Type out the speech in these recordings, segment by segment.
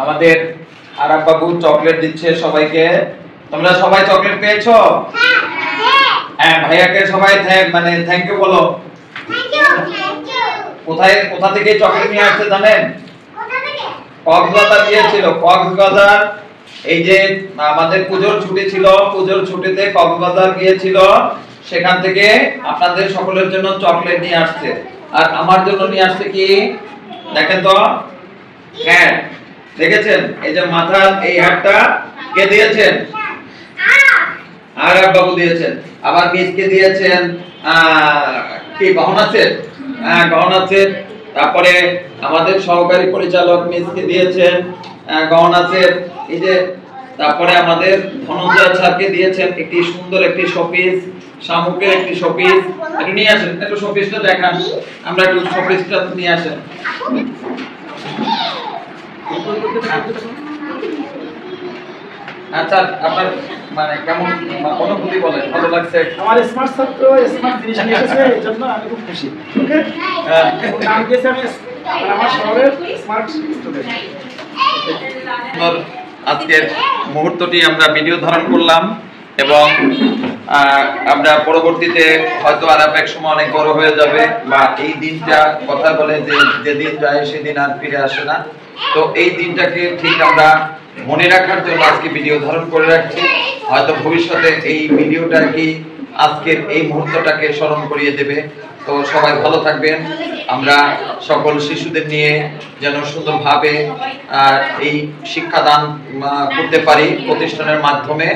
আমাদের আরাব বাবু চকলেট দিচ্ছে সবাইকে। তোমরা সবাই চকলেট পেয়েছো? হ্যাঁ, ভাইয়াকে সবাই থ্যাংক ইউ বলো। কোথা থেকে চকলেট নিয়ে আসছে জানেন? কক্সবাজার দিয়েছিল। কক্সবাজার, এই যে আমাদের পুজোর ছুটি ছিল, পুজোর ছুটিতে কক্সবাজার গিয়েছিল, সেখান থেকে আপনাদের সকলের জন্য চকলেট নিয়ে আসছে। আর আমার জন্য নিয়ে আসছে কি দেখেন তো। হ্যাঁ, দেখেছেন? এই যে মাথার এই হারটা কে দিয়েছেন? আরাব বাবু দিয়েছেন। আবার মিসকে দিয়েছেন কি গহনা আছে? হ্যাঁ, গহনা আছে। তারপরে আমাদের সহকারী পরিচালক মিসকে দিয়েছেন গহনা আছে। এই যে তারপরে আমাদের ধনঞ্জয় স্যারকে দিয়েছেন একটি সুন্দর একটি শোপিস, শামুকের একটি শোপিস। একটু নিয়ে আসেন, একটু শোপিসটা দেখান, আমরা একটু শোপিসটা নিয়ে আসেন। আচ্ছা, আপনার কেমন অনুভূতি বলেন? ভালো লাগছে? আমার স্মার্ট ছাত্র স্মার্ট জিনিস নিয়ে এসেছে, এজন্য আমি খুব খুশি। ওকে, নাম দিয়েছি আমি আমার শহরের স্মার্ট স্টুডেন্ট। আজকের মুহূর্তটি আমরা ভিডিও ধারণ করলাম এবং আমরা পরবর্তীতে হয়তো আর এক সময় অনেক বড় হয়ে যাবে, বা এই দিনটা কথা বলে যে যেদিন যায় সেদিন আর ফিরে আসে না। তো এই দিনটাকে ঠিক আমরা মনে রাখার জন্য আজকে ভিডিও ধারণ করে রাখছি। হয়তো ভবিষ্যতে এই ভিডিওটা কি আজকের এই মুহূর্তটাকে স্মরণ করিয়ে দেবে। তো সবাই ভালো থাকবেন। আমরা সকল শিশুদের নিয়ে যেন সুন্দরভাবে এই শিক্ষাদান করতে পারি প্রতিষ্ঠানের মাধ্যমে।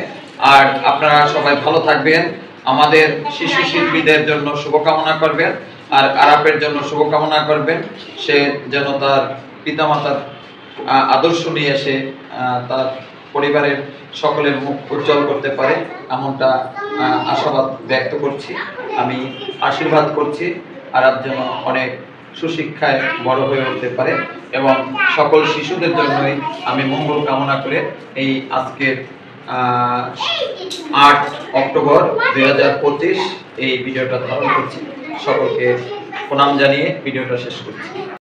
আর আপনারা সবাই ভালো থাকবেন। আমাদের শিশু শিল্পীদের জন্য শুভকামনা করবেন, আর আরাপের জন্য শুভকামনা করবেন। সে যেন তার পিতামাতার আদর্শ নিয়ে এসে তার পরিবারের সকলের মুখ উজ্জ্বল করতে পারে, এমনটা আশাবাদ ব্যক্ত করছি। আমি আশীর্বাদ করছি আরাপ যেন অনেক সুশিক্ষায় বড় হয়ে উঠতে পারে, এবং সকল শিশুদের জন্যই আমি মঙ্গল কামনা করে এই আজকের 8 অক্টোবর 2025 এই ভিডিওটা ধারণ করছি। সকলকে প্রণাম জানিয়ে ভিডিওটা শেষ করছি।